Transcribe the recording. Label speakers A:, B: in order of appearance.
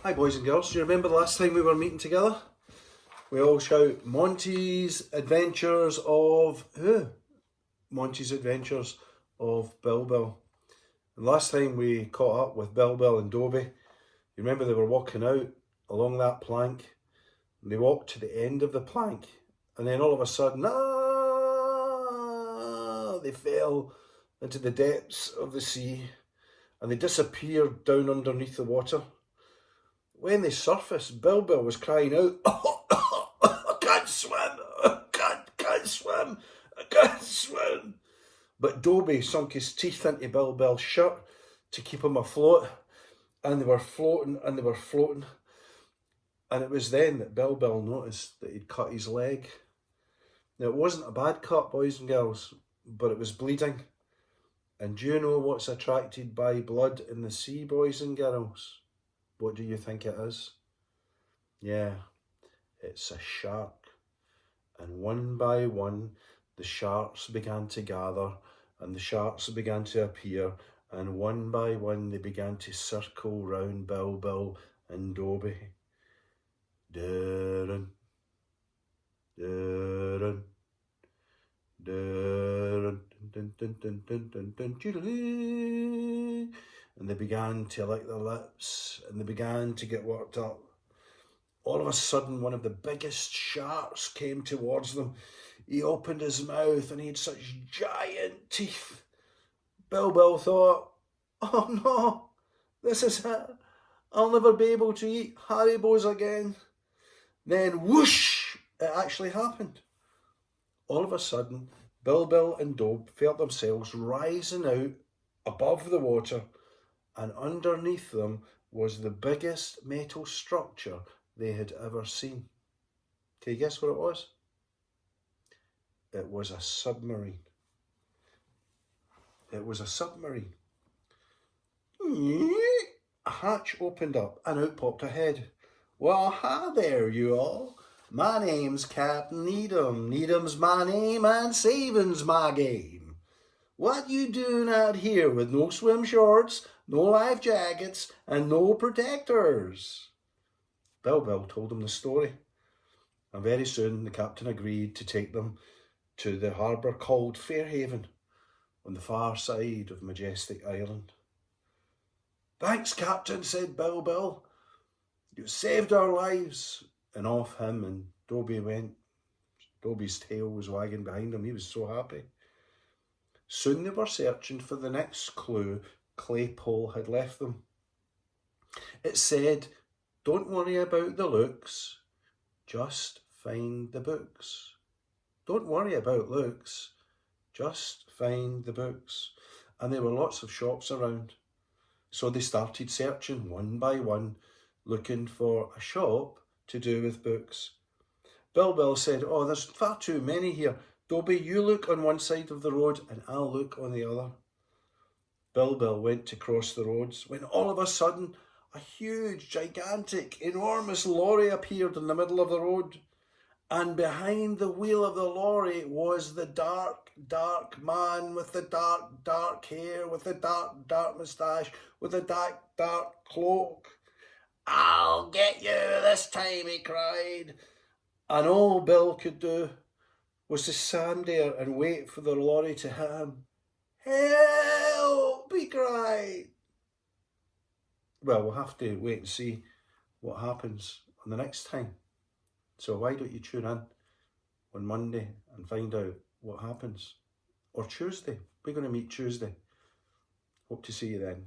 A: Hi boys and girls, do you remember the last time we were meeting together? We all shout Monty's Adventures of who? Monty's Adventures of Bilbil. And last time we caught up with Bilbil and Dobby, you remember they were walking out along that plank, and they walked to the end of the plank, and then all of a sudden, they fell into the depths of the sea, and they disappeared down underneath the water. When they surfaced, Bilbil was crying out, I can't swim, I can't swim, I can't swim. But Dobby sunk his teeth into Bilbil's shirt to keep him afloat, and they were floating and they were floating. And it was then that Bilbil noticed that he'd cut his leg. Now, it wasn't a bad cut, boys and girls, but it was bleeding. And do you know what's attracted by blood in the sea, boys and girls? What do you think it is? Yeah, it's a shark. And one by one, the sharks began to gather, and the sharks began to appear, and one by one they began to circle round Bilbil and Dobby. Dun, dun, dun, dun, dun, dun, dun, dun, dun, and they began to lick their lips, and they began to get worked up. All of a sudden, one of the biggest sharks came towards them. He opened his mouth and he had such giant teeth. Bilbil thought, oh no, this is it. I'll never be able to eat Haribos again. Then whoosh, it actually happened. All of a sudden, Bilbil and Dob felt themselves rising out above the water, and underneath them was the biggest metal structure they had ever seen. Can you guess what it was? It was a submarine. It was a submarine. A hatch opened up and out popped a head. Well, hi there, you all. My name's Captain Needham. Needham's my name and saving's my game. What you doing out here with no swim shorts, no life jackets, and no protectors? Bilbil told him the story, and very soon the captain agreed to take them to the harbour called Fairhaven on the far side of Majestic Island. Thanks, Captain, said Bilbil. You saved our lives. And off him and Dobby went. Dobby's tail was wagging behind him. He was so happy. Soon they were searching for the next clue Claypole had left them. It said, don't worry about the looks, just find the books. Don't worry about looks, just find the books. And there were lots of shops around. So they started searching one by one, looking for a shop to do with books. Bilbil said, oh, there's far too many here. Dobby, you look on one side of the road and I'll look on the other. Bilbil went to cross the roads when all of a sudden a huge, gigantic, enormous lorry appeared in the middle of the road. And behind the wheel of the lorry was the dark, dark man with the dark, dark hair, with the dark, dark moustache, with the dark, dark cloak. I'll get you this time, he cried. And all Bill could do was to stand there and wait for the lorry to hit him. Help, he cried. Well, we'll have to wait and see what happens on the next time. So why don't you tune in on Monday and find out what happens? Or Tuesday. We're going to meet Tuesday. Hope to see you then.